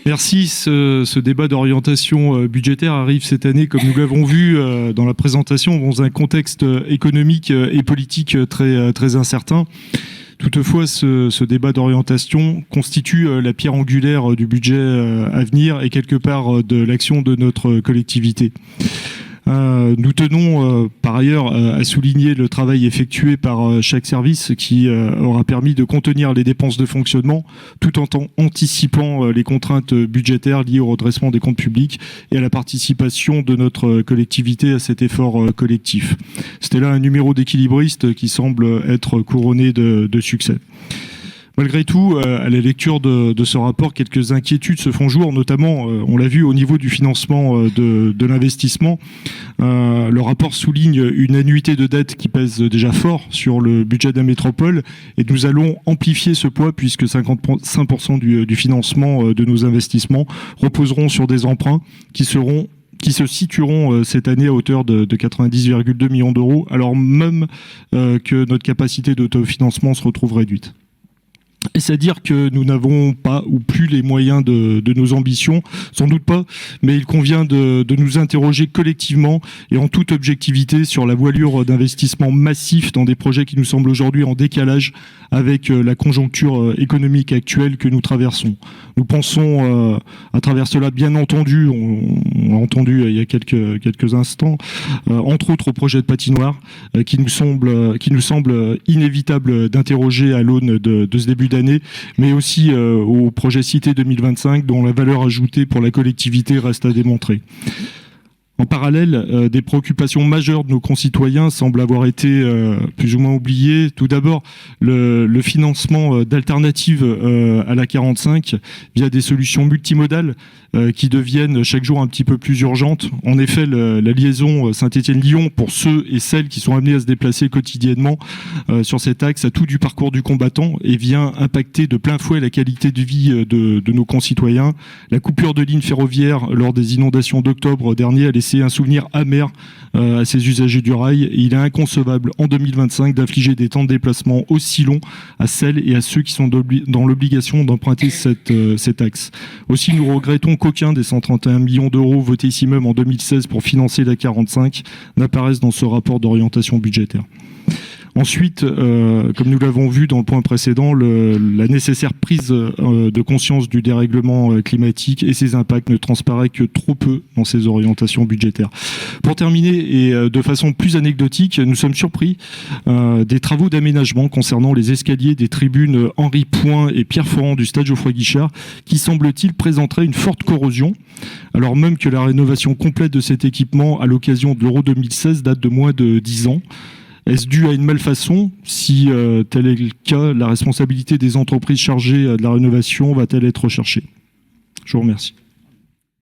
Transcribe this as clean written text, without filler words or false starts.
Merci. Ce débat d'orientation budgétaire arrive cette année, comme nous l'avons vu dans la présentation, dans un contexte économique et politique très incertain. Toutefois, ce débat d'orientation constitue la pierre angulaire du budget à venir et quelque part de l'action de notre collectivité. Nous tenons par ailleurs à souligner le travail effectué par chaque service qui aura permis de contenir les dépenses de fonctionnement tout en anticipant les contraintes budgétaires liées au redressement des comptes publics et à la participation de notre collectivité à cet effort collectif. C'était là un numéro d'équilibriste qui semble être couronné de succès. Malgré tout, à la lecture de ce rapport, quelques inquiétudes se font jour, notamment, on l'a vu, au niveau du financement de l'investissement. Le rapport souligne une annuité de dette qui pèse déjà fort sur le budget de la métropole et nous allons amplifier ce poids puisque 55% du financement de nos investissements reposeront sur des emprunts qui se situeront cette année à hauteur de 90,2 millions d'euros, alors même que notre capacité d'autofinancement se retrouve réduite. C'est-à-dire que nous n'avons pas ou plus les moyens de nos ambitions, sans doute pas, mais il convient de nous interroger collectivement et en toute objectivité sur la voilure d'investissement massif dans des projets qui nous semblent aujourd'hui en décalage avec la conjoncture économique actuelle que nous traversons. Nous pensons à travers cela, bien entendu, on l'a entendu il y a quelques instants, entre autres au projet de patinoire qui nous semble inévitable d'interroger à l'aune de ce début d'année, mais aussi au projet Cité 2025 dont la valeur ajoutée pour la collectivité reste à démontrer. En parallèle, des préoccupations majeures de nos concitoyens semblent avoir été plus ou moins oubliées. Tout d'abord, le financement d'alternatives à la 45 via des solutions multimodales qui deviennent chaque jour un petit peu plus urgentes. En effet, la liaison Saint-Étienne-Lyon, pour ceux et celles qui sont amenés à se déplacer quotidiennement sur cet axe, a tout du parcours du combattant et vient impacter de plein fouet la qualité de vie de nos concitoyens. La coupure de ligne ferroviaire lors des inondations d'octobre dernier a laissé un souvenir amer à ces usagers du rail. Et il est inconcevable en 2025 d'infliger des temps de déplacement aussi longs à celles et à ceux qui sont dans l'obligation d'emprunter cet axe. Aussi, nous regrettons qu'aucun des 131 millions d'euros votés ici même en 2016 pour financer la 45 n'apparaissent dans ce rapport d'orientation budgétaire. Ensuite, comme nous l'avons vu dans le point précédent, la nécessaire prise de conscience du dérèglement climatique et ses impacts ne transparaît que trop peu dans ces orientations budgétaires. Pour terminer, et de façon plus anecdotique, nous sommes surpris des travaux d'aménagement concernant les escaliers des tribunes Henri Point et Pierre Forand du stade Geoffroy-Guichard, qui semble-t-il présenteraient une forte corrosion, alors même que la rénovation complète de cet équipement à l'occasion de l'Euro 2016 date de moins de 10 ans. Est-ce dû à une malfaçon? Si tel est le cas, la responsabilité des entreprises chargées de la rénovation va-t-elle être recherchée? Je vous remercie.